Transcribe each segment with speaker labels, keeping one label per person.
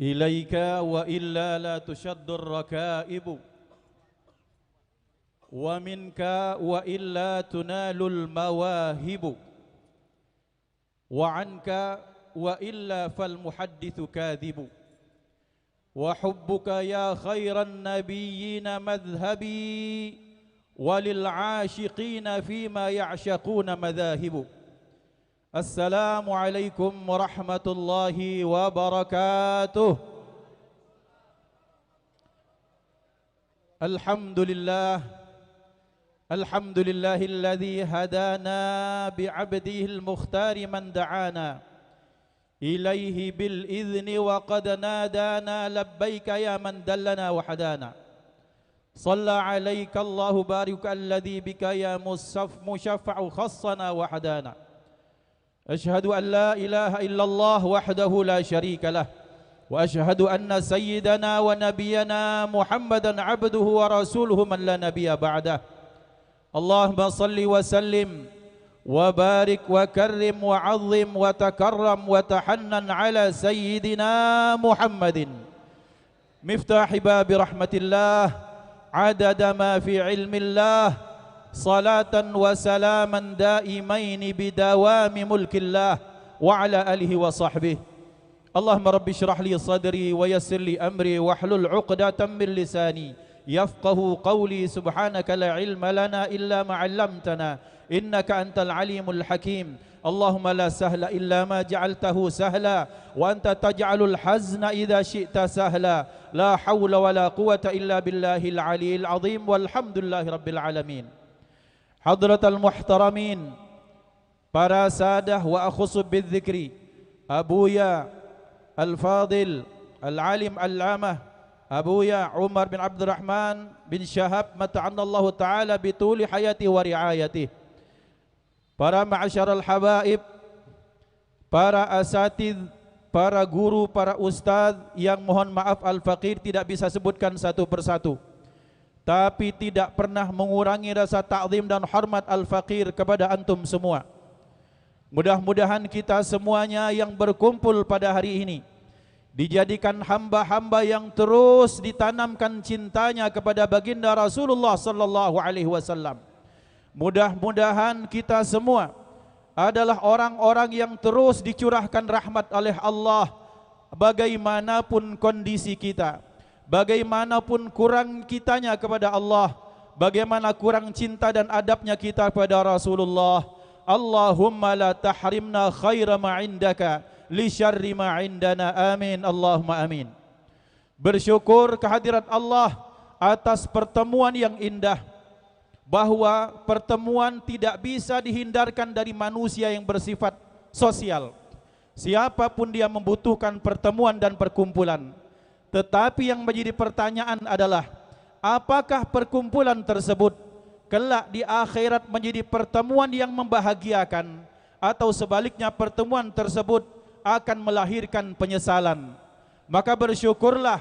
Speaker 1: إليك وإلا لا تشد الركائب ومنك وإلا تنال المواهب وعنك وإلا فالمحدث كاذب وحبك يا خير النبيين مذهبي وللعاشقين فيما يعشقون مذاهب. السلام عليكم ورحمة الله وبركاته. الحمد لله الذي هدانا بعبده المختار من دعانا إليه بالإذن وقد نادانا لبيك يا من دلنا وحدانا. صلى عليك الله بارك الذي بك يا مشفع خصنا وحدانا. أشهد أن لا إله إلا الله وحده لا شريك له وأشهد أن سيدنا ونبينا محمدا عبده ورسوله من لا نبي بعده. اللهم صل وسلم وبارك وكرم وعظم وتكرم وتحنن على سيدنا محمد مفتاح باب رحمة الله عدد ما في علم الله صلاة وسلاما دائمين بدوام ملك الله وعلى آله وصحبه. اللهم رب اشرح لي صدري ويسر لي أمري واحلل عقدة من لساني يفقه قولي. سبحانك لا علم لنا إلا ما علمتنا إنك أنت العليم الحكيم. اللهم لا سهل إلا ما جعلته سهلا وأنت تجعل الحزن إذا شئت سهلا. لا حول ولا قوة إلا بالله العلي العظيم والحمد لله رب العالمين. Hadratal muhtaramin, para sadah wa akhusu bidzikri, Abuya Al-Fadil Al-Alim Al-Amah Abuya Umar bin Abdurrahman bin Syahab mata'annallahu ta'ala bituli hayati wa riayatih. Para ma'asyaral habaib, para asatid, para guru, para ustaz yang mohon maaf Al-Faqir tidak bisa sebutkan satu persatu, tapi tidak pernah mengurangi rasa ta'zim dan hormat Al-Faqir kepada antum semua. Mudah-mudahan kita semuanya yang berkumpul pada hari ini dijadikan hamba-hamba yang terus ditanamkan cintanya kepada baginda Rasulullah sallallahu alaihi wasallam. Mudah-mudahan kita semua adalah orang-orang yang terus dicurahkan rahmat oleh Allah bagaimanapun kondisi kita. Bagaimanapun kurang kitanya kepada Allah, bagaimana kurang cinta dan adabnya kita kepada Rasulullah. Allahumma la tahrimna khaira ma indaka li syarri ma indana. Amin Allahumma amin. Bersyukur kehadirat Allah atas pertemuan yang indah, bahwa pertemuan tidak bisa dihindarkan dari manusia yang bersifat sosial. Siapapun dia membutuhkan pertemuan dan perkumpulan. Tetapi yang menjadi pertanyaan adalah, apakah perkumpulan tersebut kelak di akhirat menjadi pertemuan yang membahagiakan, atau sebaliknya pertemuan tersebut akan melahirkan penyesalan? Maka bersyukurlah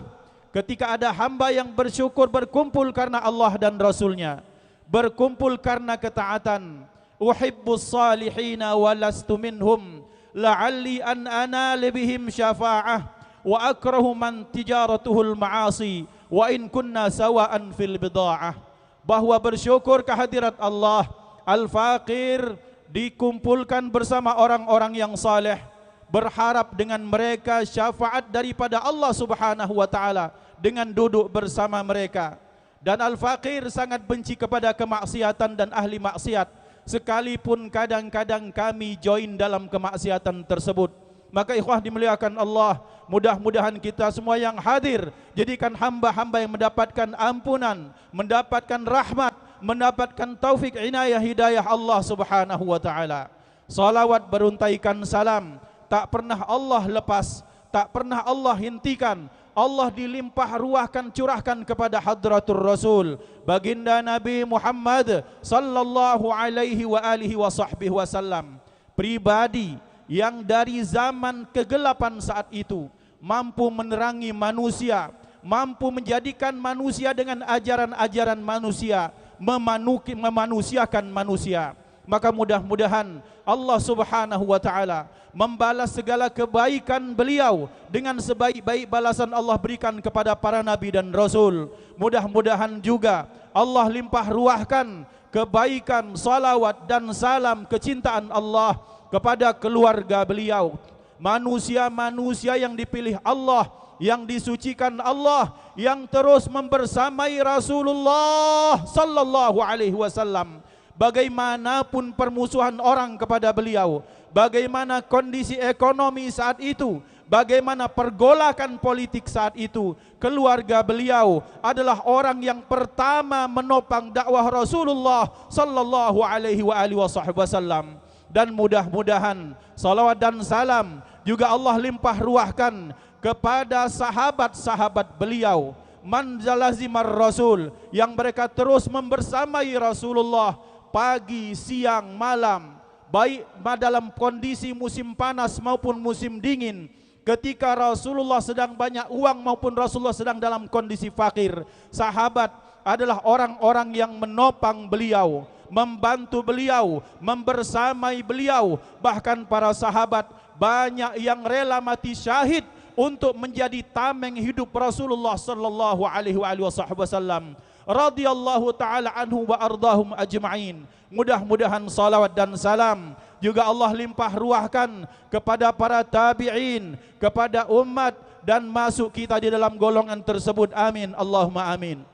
Speaker 1: ketika ada hamba yang bersyukur berkumpul karena Allah dan Rasulnya, berkumpul karena ketaatan. Uhibbus salihina walastu minhum la'alli an anal bihim syafa'ah wa akrahu man tijaratuhul ma'asi wa in kunna sawa'an fil bida'ah. Bahwa bersyukur kehadirat Allah, Al-Faqir dikumpulkan bersama orang-orang yang saleh, berharap dengan mereka syafaat daripada Allah Subhanahu wa taala dengan duduk bersama mereka. Dan Al-Faqir sangat benci kepada kemaksiatan dan ahli maksiat, sekalipun kadang-kadang kami join dalam kemaksiatan tersebut. Maka ikhwah dimuliakan Allah, mudah-mudahan kita semua yang hadir jadikan hamba-hamba yang mendapatkan ampunan, mendapatkan rahmat, mendapatkan taufik inayah hidayah Allah Subhanahu wa taala. Salawat beruntaikan salam tak pernah Allah lepas, tak pernah Allah hentikan. Allah dilimpah ruahkan, curahkan kepada hadratur Rasul baginda Nabi Muhammad sallallahu alaihi wa alihi wa sahbihi wasallam, pribadi yang dari zaman kegelapan saat itu mampu menerangi manusia, mampu menjadikan manusia dengan ajaran-ajaran manusia, memanusiakan manusia. Maka mudah-mudahan Allah Subhanahu wa taala membalas segala kebaikan beliau dengan sebaik-baik balasan Allah berikan kepada para nabi dan rasul. Mudah-mudahan juga Allah limpah ruahkan kebaikan, salawat dan salam kecintaan Allah kepada keluarga beliau, manusia-manusia yang dipilih Allah, yang disucikan Allah, yang terus membersamai Rasulullah sallallahu alaihi wasallam. Bagaimanapun permusuhan orang kepada beliau, bagaimana kondisi ekonomi saat itu, bagaimana pergolakan politik saat itu, keluarga beliau adalah orang yang pertama menopang dakwah Rasulullah sallallahu alaihi wasallam. Dan mudah-mudahan salawat dan salam juga Allah limpah ruahkan kepada sahabat-sahabat beliau, man zalazimar rasul, yang mereka terus membersamai Rasulullah pagi, siang, malam, baik dalam kondisi musim panas maupun musim dingin, ketika Rasulullah sedang banyak uang maupun Rasulullah sedang dalam kondisi fakir. Sahabat adalah orang-orang yang menopang beliau, membantu beliau, membersamai beliau. Bahkan para sahabat banyak yang rela mati syahid untuk menjadi tameng hidup Rasulullah sallallahu alaihi wasallam radhiyallahu taala anhu wa ardahum ajma'in. Mudah-mudahan salawat dan salam juga Allah limpah ruahkan kepada para tabi'in, kepada umat, dan masuk kita di dalam golongan tersebut. Amin, Allahumma amin.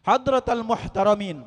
Speaker 1: Hadratal muhtaramin,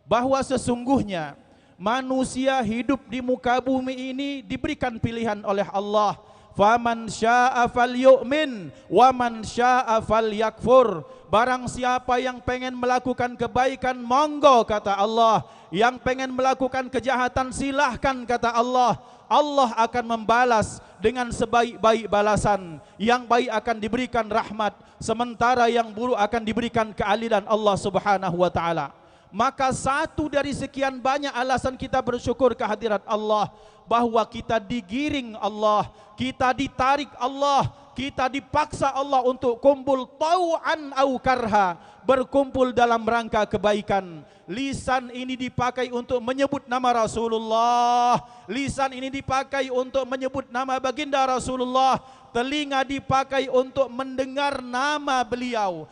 Speaker 1: bahwa sesungguhnya manusia hidup di muka bumi ini diberikan pilihan oleh Allah. Faman syaa'a falyu'min wa man syaa'a falyakfur. Barang siapa yang pengen melakukan kebaikan, monggo kata Allah. Yang pengen melakukan kejahatan, silahkan kata Allah. Allah akan membalas dengan sebaik-baik balasan. Yang baik akan diberikan rahmat, sementara yang buruk akan diberikan keadilan Allah Subhanahu wa taala. Maka satu dari sekian banyak alasan kita bersyukur kehadirat Allah, bahwa kita digiring Allah, kita ditarik Allah, kita dipaksa Allah untuk kumpul tau'an au karha, berkumpul dalam rangka kebaikan. Lisan ini dipakai untuk menyebut nama Rasulullah, lisan ini dipakai untuk menyebut nama baginda Rasulullah, telinga dipakai untuk mendengar nama beliau,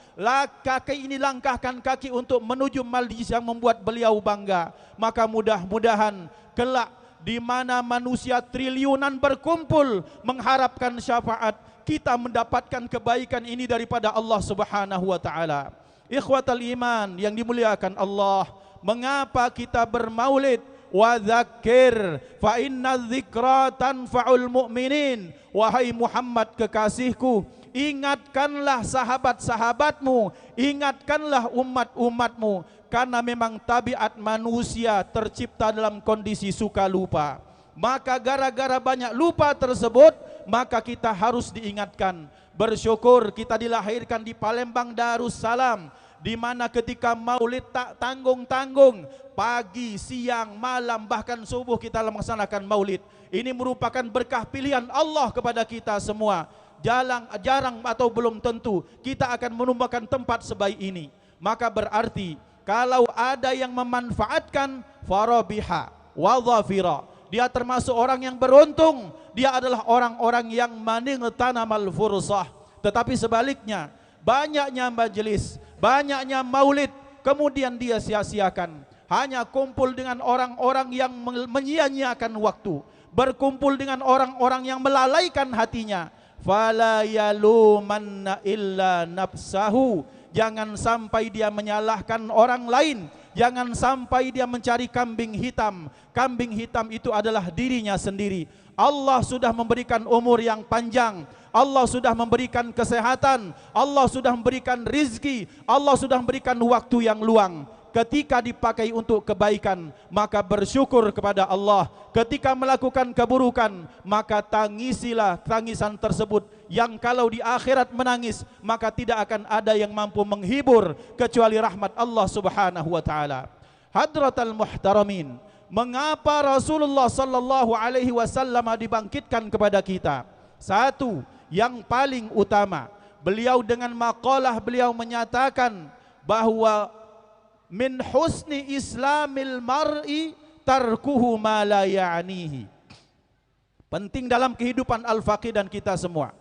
Speaker 1: kaki ini langkahkan kaki untuk menuju majlis yang membuat beliau bangga. Maka mudah-mudahan kelak di mana manusia triliunan berkumpul mengharapkan syafaat, kita mendapatkan kebaikan ini daripada Allah Subhanahu wa taala. Ikhwatal iman yang dimuliakan Allah, mengapa kita bermaulid? Wa dzakir fa inna dzikra tanfa'ul mu'minin. Wahai Muhammad kekasihku, ingatkanlah sahabat-sahabatmu, ingatkanlah umat-umatmu, karena memang tabiat manusia tercipta dalam kondisi suka lupa. Maka gara-gara banyak lupa tersebut, maka kita harus diingatkan. Bersyukur kita dilahirkan di Palembang Darussalam, di mana ketika maulid tak tanggung-tanggung, pagi, siang, malam, bahkan subuh kita melaksanakan maulid. Ini merupakan berkah pilihan Allah kepada kita semua. Jarang atau belum tentu kita akan menemukan tempat sebaik ini. Maka berarti kalau ada yang memanfaatkan, farabiha wa dhafira, dia termasuk orang yang beruntung. Dia adalah orang-orang yang manightanamal fursah. Tetapi sebaliknya, banyaknya majelis, banyaknya maulid, kemudian dia sia-siakan, hanya kumpul dengan orang-orang yang menyia-nyiakan waktu, berkumpul dengan orang-orang yang melalaikan hatinya. Fala yalumanna illa nafsahu, jangan sampai dia menyalahkan orang lain, jangan sampai dia mencari kambing hitam. Kambing hitam itu adalah dirinya sendiri. Allah sudah memberikan umur yang panjang, Allah sudah memberikan kesehatan, Allah sudah memberikan rizki, Allah sudah memberikan waktu yang luang. Ketika dipakai untuk kebaikan, maka bersyukur kepada Allah. Ketika melakukan keburukan, maka tangisilah tangisan tersebut, yang kalau di akhirat menangis, maka tidak akan ada yang mampu menghibur kecuali rahmat Allah Subhanahu wa taala. Hadratal muhtaramin, mengapa Rasulullah sallallahu alaihi wasallam dibangkitkan kepada kita? Satu, yang paling utama, beliau dengan maqalah beliau menyatakan bahwa min husni islamil mar'i tarkuhu ma la ya'nihi. Penting dalam kehidupan al-faqih dan kita semua,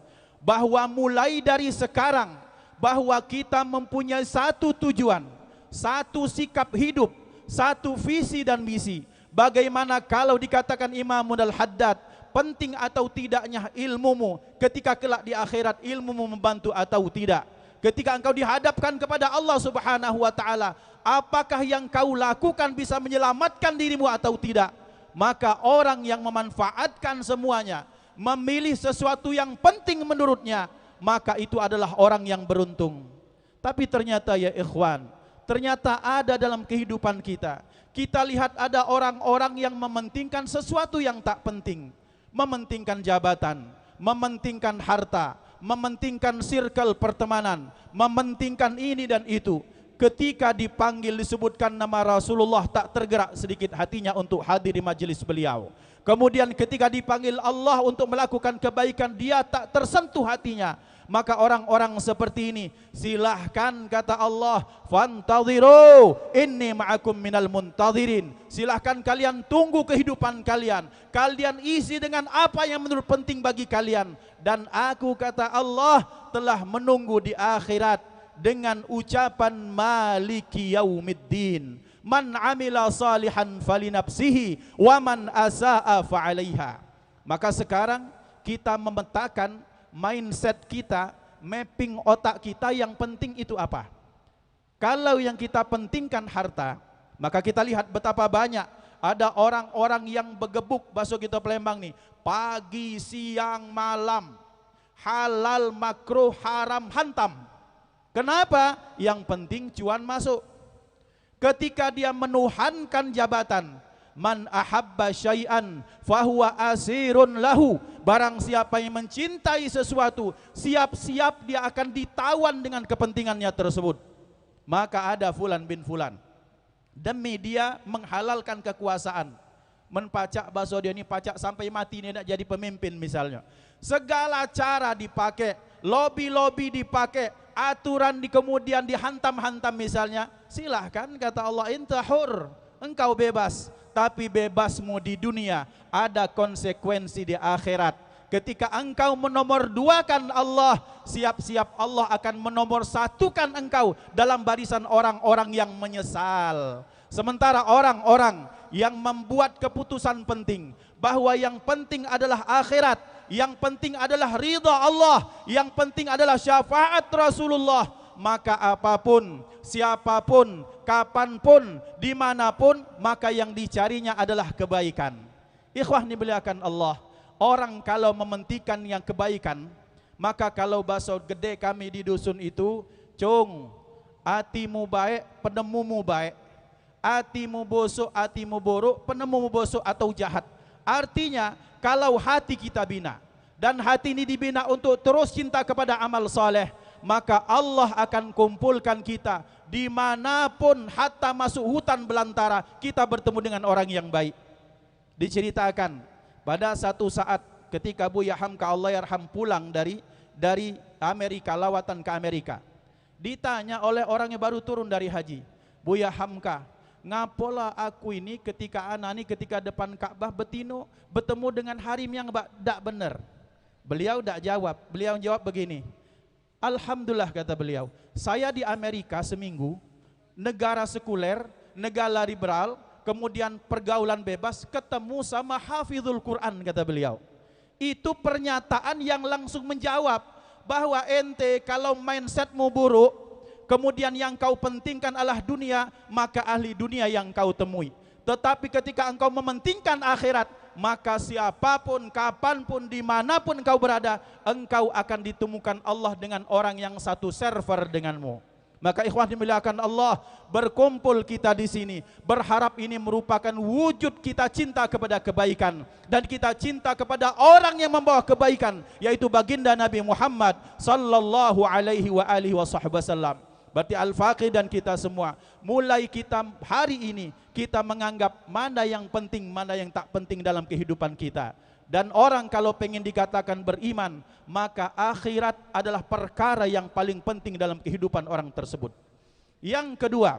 Speaker 1: bahwa mulai dari sekarang, bahwa kita mempunyai satu tujuan, satu sikap hidup, satu visi dan misi. Bagaimana kalau dikatakan Imamun al-Haddad, penting atau tidaknya ilmumu ketika kelak di akhirat, ilmumu membantu atau tidak. Ketika engkau dihadapkan kepada Allah Subhanahu wa taala, apakah yang kau lakukan bisa menyelamatkan dirimu atau tidak? Maka orang yang memanfaatkan semuanya, memilih sesuatu yang penting menurutnya, maka itu adalah orang yang beruntung. Tapi ternyata ya ikhwan, ternyata ada dalam kehidupan kita. Kita lihat ada orang-orang yang mementingkan sesuatu yang tak penting. Mementingkan jabatan, mementingkan harta, mementingkan circle pertemanan, mementingkan ini dan itu. Ketika dipanggil disebutkan nama Rasulullah, tak tergerak sedikit hatinya untuk hadir di majelis beliau. Kemudian ketika dipanggil Allah untuk melakukan kebaikan, dia tak tersentuh hatinya. Maka orang-orang seperti ini, silahkan kata Allah, fantadhiru inni ma'akum minal muntadhirin. Silahkan kalian tunggu kehidupan kalian, kalian isi dengan apa yang menurut penting bagi kalian. Dan aku kata Allah telah menunggu di akhirat dengan ucapan maliki yaumiddin, man amila salihan falinafsihi wa man asaa fa'alaiha. Maka sekarang kita memetakan mindset kita, mapping otak kita, yang penting itu apa. Kalau yang kita pentingkan harta, maka kita lihat betapa banyak ada orang-orang yang begebuk, bahasa kita Palembang nih, pagi siang malam, halal makruh haram hantam. Kenapa? Yang penting cuan masuk. Ketika dia menuhankan jabatan, man ahabba syai'an fahuwa asirun lahu. Barang siapa yang mencintai sesuatu, siap-siap dia akan ditawan dengan kepentingannya tersebut. Maka ada fulan bin fulan, demi dia menghalalkan kekuasaan, menpacak bakso dia ini, pacak sampai mati dia nak jadi pemimpin misalnya. Segala cara dipakai, lobby-lobby dipakai, aturan kemudian dihantam-hantam misalnya. Silahkan kata Allah, intahur, engkau bebas. Tapi bebasmu di dunia ada konsekuensi di akhirat. Ketika engkau menomorduakan Allah, siap-siap Allah akan menomorsatukan engkau dalam barisan orang-orang yang menyesal. Sementara orang-orang yang membuat keputusan penting, bahwa yang penting adalah akhirat, yang penting adalah ridha Allah, yang penting adalah syafaat Rasulullah, maka apapun, siapapun, kapanpun, dimanapun, maka yang dicarinya adalah kebaikan. Ikhwah dimuliakan Allah, orang kalau mementingkan yang kebaikan, maka kalau bahasa gede kami di dusun itu, cung, hatimu baik, penemumu baik. Hatimu bosok, hatimu buruk, penemumu bosok atau jahat. Artinya kalau hati kita bina, dan hati ini dibina untuk terus cinta kepada amal soleh, maka Allah akan kumpulkan kita dimanapun, hatta masuk hutan belantara, kita bertemu dengan orang yang baik. Diceritakan pada satu saat ketika Buya Hamka Allah yarham pulang dari Amerika, lawatan ke Amerika, ditanya oleh orang yang baru turun dari haji, Buya Hamka, ngapola aku ini ketika anani ketika depan Ka'bah betino bertemu dengan harim yang tak benar. Beliau tak jawab, beliau jawab begini, alhamdulillah kata beliau, saya di Amerika seminggu, negara sekuler, negara liberal, kemudian pergaulan bebas, ketemu sama hafizul Quran kata beliau. Itu pernyataan yang langsung menjawab bahwa ente kalau mindsetmu buruk, kemudian yang kau pentingkan adalah dunia, maka ahli dunia yang kau temui. Tetapi ketika engkau mementingkan akhirat, maka siapapun, kapanpun, dimanapun engkau berada, engkau akan ditemukan Allah dengan orang yang satu server denganmu. Maka ikhwah dimuliakan Allah, berkumpul kita di sini, berharap ini merupakan wujud kita cinta kepada kebaikan, dan kita cinta kepada orang yang membawa kebaikan, yaitu baginda Nabi Muhammad sallallahu alaihi wa alihi wasallam. Berarti al-faqih dan kita semua, mulai kita hari ini, kita menganggap mana yang penting, mana yang tak penting dalam kehidupan kita. Dan orang kalau pengen dikatakan beriman, maka akhirat adalah perkara yang paling penting dalam kehidupan orang tersebut. Yang kedua,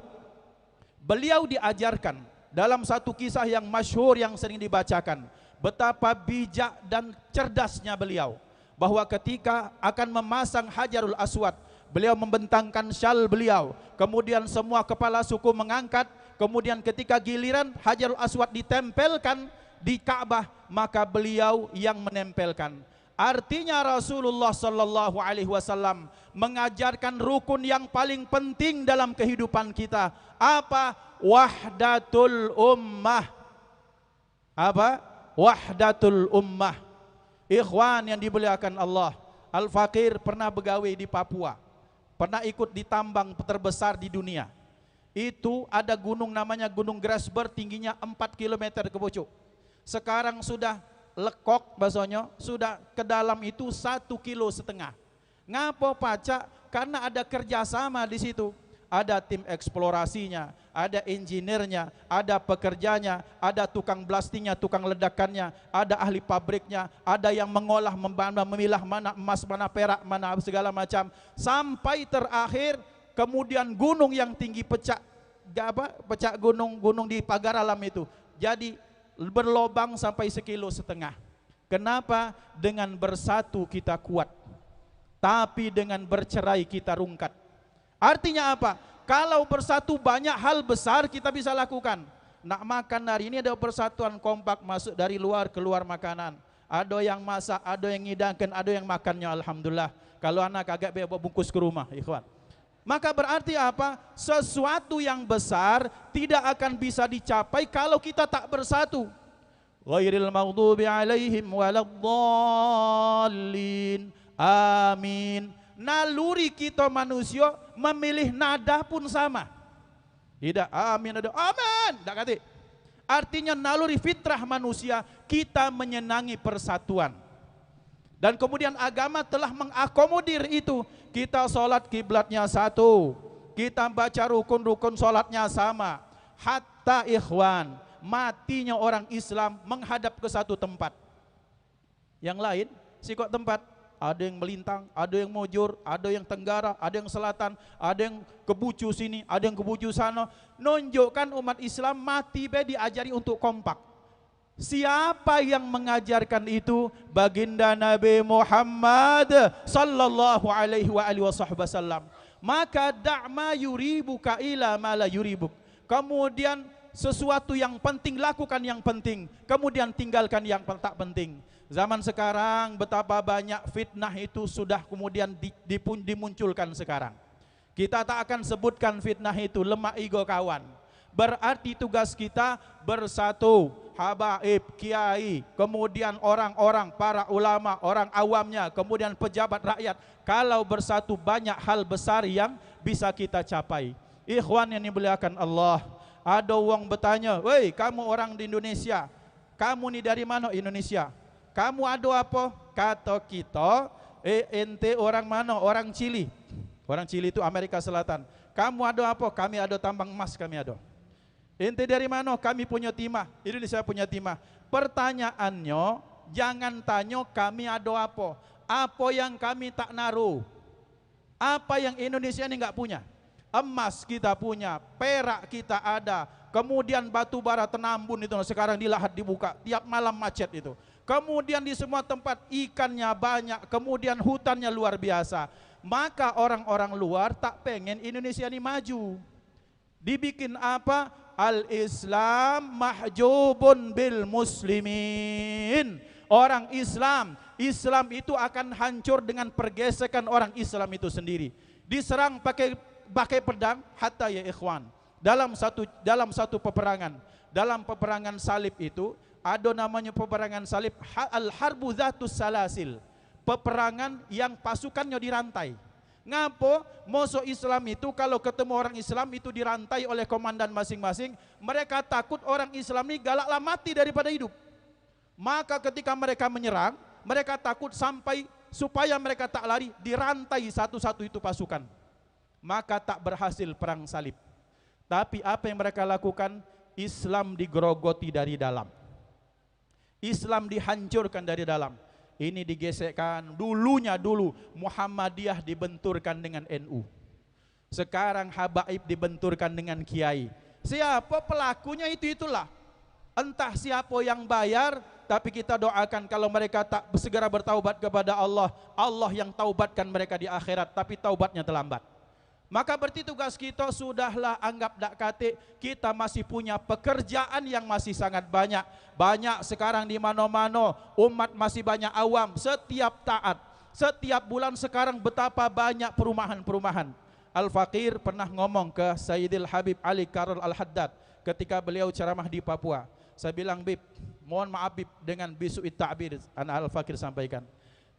Speaker 1: beliau diajarkan dalam satu kisah yang masyhur yang sering dibacakan, betapa bijak dan cerdasnya beliau, bahwa ketika akan memasang Hajarul Aswad, beliau membentangkan syal beliau, kemudian semua kepala suku mengangkat, kemudian ketika giliran Hajarul Aswad ditempelkan di Ka'bah, maka beliau yang menempelkan. Artinya Rasulullah sallallahu alaihi wasallam mengajarkan rukun yang paling penting dalam kehidupan kita. Apa? Wahdatul ummah. Apa? Wahdatul ummah. Ikhwan yang dimuliakan Allah, Al-Fakir pernah begawe di Papua, pernah ikut di tambang terbesar di dunia. Itu ada gunung namanya Gunung Grasberg, tingginya 4 km ke pucuk. Sekarang sudah lekok bahasanya, sudah ke dalam itu 1,5 kilo. Ngapo pacak? Karena ada kerjasama di situ. Ada tim eksplorasinya, ada engineer-nya, ada pekerjanya, ada tukang blastingnya, tukang ledakannya, ada ahli pabriknya, ada yang mengolah, memilah mana emas, mana perak, mana segala macam. Sampai terakhir, kemudian gunung yang tinggi pecah gunung di pagar alam itu. Jadi berlobang sampai 1,5 kilo. Kenapa? Dengan bersatu kita kuat, tapi dengan bercerai kita rungkat. Artinya apa? Kalau bersatu banyak hal besar kita bisa lakukan. Nak makan hari ini ada persatuan kompak, masuk dari luar keluar makanan. Ada yang masak, ada yang ngidangkan, ada yang makannya alhamdulillah. Kalau anak agak bawa bungkus ke rumah, ikhwan. Maka berarti apa? Sesuatu yang besar tidak akan bisa dicapai kalau kita tak bersatu. Ghairil maghdubi alaihim waladdallin. Amin. Naluri kita manusia memilih nada pun sama. Tidak amin, ada amin, tak kata. Artinya naluri fitrah manusia kita menyenangi persatuan. Dan kemudian agama telah mengakomodir itu. Kita sholat kiblatnya satu, kita baca rukun-rukun sholatnya sama. Hatta ikhwan, matinya orang Islam menghadap ke satu tempat. Yang lain sikok tempat, ada yang melintang, ada yang mojur, ada yang tenggara, ada yang selatan, ada yang kebucu sini, ada yang kebucu sana. Nunjukkan umat Islam mati be diajari untuk kompak. Siapa yang mengajarkan itu? Baginda Nabi Muhammad sallallahu alaihi wasallam. Maka da'ma yuribuka ila ma la yuribuk. Kemudian sesuatu yang penting lakukan yang penting, kemudian tinggalkan yang tak penting. Zaman sekarang betapa banyak fitnah itu sudah kemudian dimunculkan sekarang. Kita tak akan sebutkan fitnah itu, lemak ego kawan. Berarti tugas kita bersatu, habaib, kiai, kemudian orang-orang, para ulama, orang awamnya, kemudian pejabat rakyat. Kalau bersatu banyak hal besar yang bisa kita capai. Ikhwan yang dimuliakan Allah, ada orang bertanya, "Woi, kamu orang di Indonesia, kamu ni dari mana Indonesia? Kamu ada apa?" Kata kita, ente orang mana? Orang Chili. Orang Chili itu Amerika Selatan. Kamu ada apa? Kami ada tambang emas, kami ada. Ente dari mana? Kami punya timah. Indonesia punya timah. Pertanyaannya, jangan tanya kami ada apa. Apa yang kami tak naruh? Apa yang Indonesia ini enggak punya? Emas kita punya, perak kita ada. Kemudian batu bara Tenambun itu sekarang di Lahat dibuka, tiap malam macet itu. Kemudian di semua tempat ikannya banyak, kemudian hutannya luar biasa. Maka orang-orang luar tak pengen Indonesia ini maju. Dibikin apa? Al-Islam mahjubun bil muslimin. Orang Islam itu akan hancur dengan pergesekan orang Islam itu sendiri. Diserang pakai pedang, hatta ya ikhwan. Dalam satu peperangan, dalam peperangan salib itu ada namanya peperangan salib al-harbu dzatus salasil. Peperangan yang pasukannya dirantai. Ngapo? Musuh Islam itu kalau ketemu orang Islam itu dirantai oleh komandan masing-masing. Mereka takut orang Islam ini galaklah mati daripada hidup. Maka ketika mereka menyerang, mereka takut sampai supaya mereka tak lari, dirantai satu-satu itu pasukan. Maka tak berhasil perang salib. Tapi apa yang mereka lakukan? Islam digerogoti dari dalam. Islam dihancurkan dari dalam. Ini digesekkan, dulu Muhammadiyah dibenturkan dengan NU. Sekarang habaib dibenturkan dengan kiai. Siapa pelakunya itulah. Entah siapa yang bayar, tapi kita doakan kalau mereka tak segera bertaubat kepada Allah, Allah yang taubatkan mereka di akhirat, tapi taubatnya terlambat. Maka berarti tugas kita sudahlah anggap dak kate, kita masih punya pekerjaan yang masih sangat banyak. Banyak sekarang di mana-mana, umat masih banyak awam, setiap taat. Setiap bulan sekarang betapa banyak perumahan-perumahan. Al-Faqir pernah ngomong ke Sayyidil Habib Ali Karol Al-Haddad ketika beliau ceramah di Papua. Saya bilang, Bib, mohon maaf Bib, dengan bisu'it ta'bir, anak Al-Faqir sampaikan,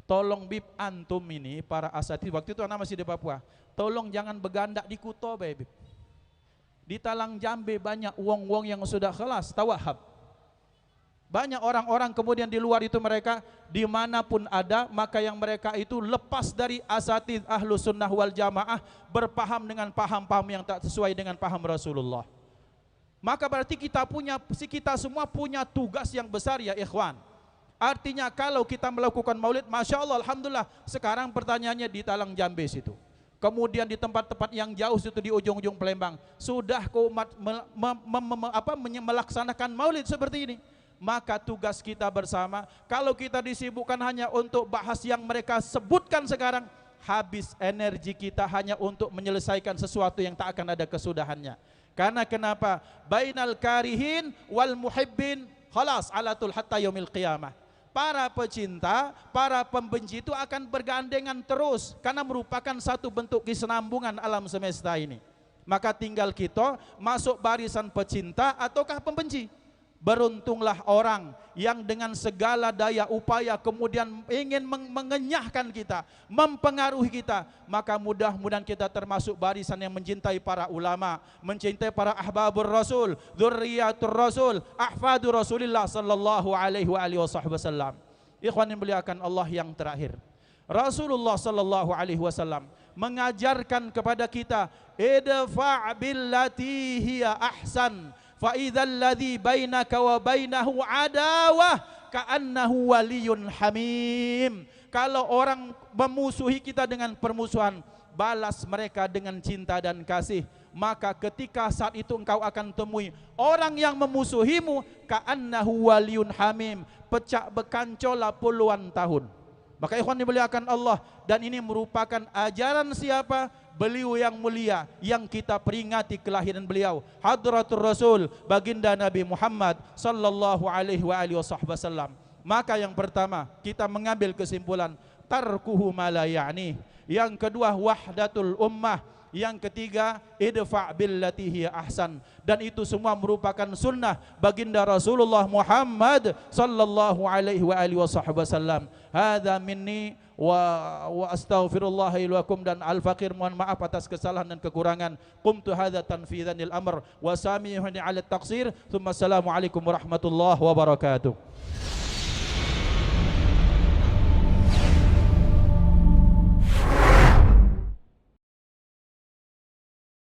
Speaker 1: tolong Bib, antum ini para asatidz, waktu itu anak masih di Papua, tolong jangan begandak di Kuto Bib. Di Talang Jambe banyak uang-uang yang sudah kelas tawahab. Banyak orang-orang kemudian di luar itu mereka dimanapun ada, maka yang mereka itu lepas dari asatidz Ahlus Sunnah wal Jamaah, berpaham dengan paham-paham yang tak sesuai dengan paham Rasulullah. Maka berarti kita semua punya tugas yang besar ya ikhwan. Artinya kalau kita melakukan maulid, Masya Allah, Alhamdulillah, sekarang pertanyaannya di Talang Jambe situ, kemudian di tempat-tempat yang jauh situ di ujung-ujung Palembang, sudah umat melaksanakan maulid seperti ini. Maka tugas kita bersama, kalau kita disibukkan hanya untuk bahas yang mereka sebutkan sekarang, habis energi kita hanya untuk menyelesaikan sesuatu yang tak akan ada kesudahannya. Karena kenapa? Bainal karihin wal muhibbin khalas alatul hatta yaumil qiyamah. Para pecinta, para pembenci itu akan bergandengan terus, karena merupakan satu bentuk kesinambungan alam semesta ini. Maka tinggal kita masuk barisan pecinta ataukah pembenci. Beruntunglah orang yang dengan segala daya upaya kemudian ingin mengenyahkan kita, mempengaruhi kita. Maka mudah-mudahan kita termasuk barisan yang mencintai para ulama, mencintai para ahbabur rasul, dzurriyyatur rasul, ahfadur Rasulillah sallallahu alaihi wasallam. Ikhwan yang muliakan Allah, yang terakhir, Rasulullah sallallahu alaihi wasallam mengajarkan kepada kita, idfa' billati hiya ahsan fa idzal ladzi bainaka wa bainahu adawah ka'annahu waliyyun hamim. Kalau orang memusuhi kita dengan permusuhan, balas mereka dengan cinta dan kasih. Maka ketika saat itu engkau akan temui orang yang memusuhimu, ka'annahu waliyyun hamim, pecah bekancola puluhan tahun. Maka ikhwan dimuliakan Allah, dan ini merupakan ajaran siapa? Beliau yang mulia yang kita peringati kelahiran beliau, Hadratur Rasul, baginda Nabi Muhammad sallallahu alaihi wasallam. Maka yang pertama kita mengambil kesimpulan, tarkuhu ma la ya'ni. Yang kedua, wahdatul ummah. Yang ketiga, idfa' billati hiya ahsan. Dan itu semua merupakan sunnah baginda Rasulullah Muhammad sallallahu alaihi wasallam. Hadza minni wa astaghfirullah lakum, dan Al-Faqir mohon maaf atas kesalahan dan kekurangan. Qumtu hadza tanfidzan lil amr wa samihuni ala at-taqsir. Tsumma assalamu alaikum warahmatullahi wabarakatuh.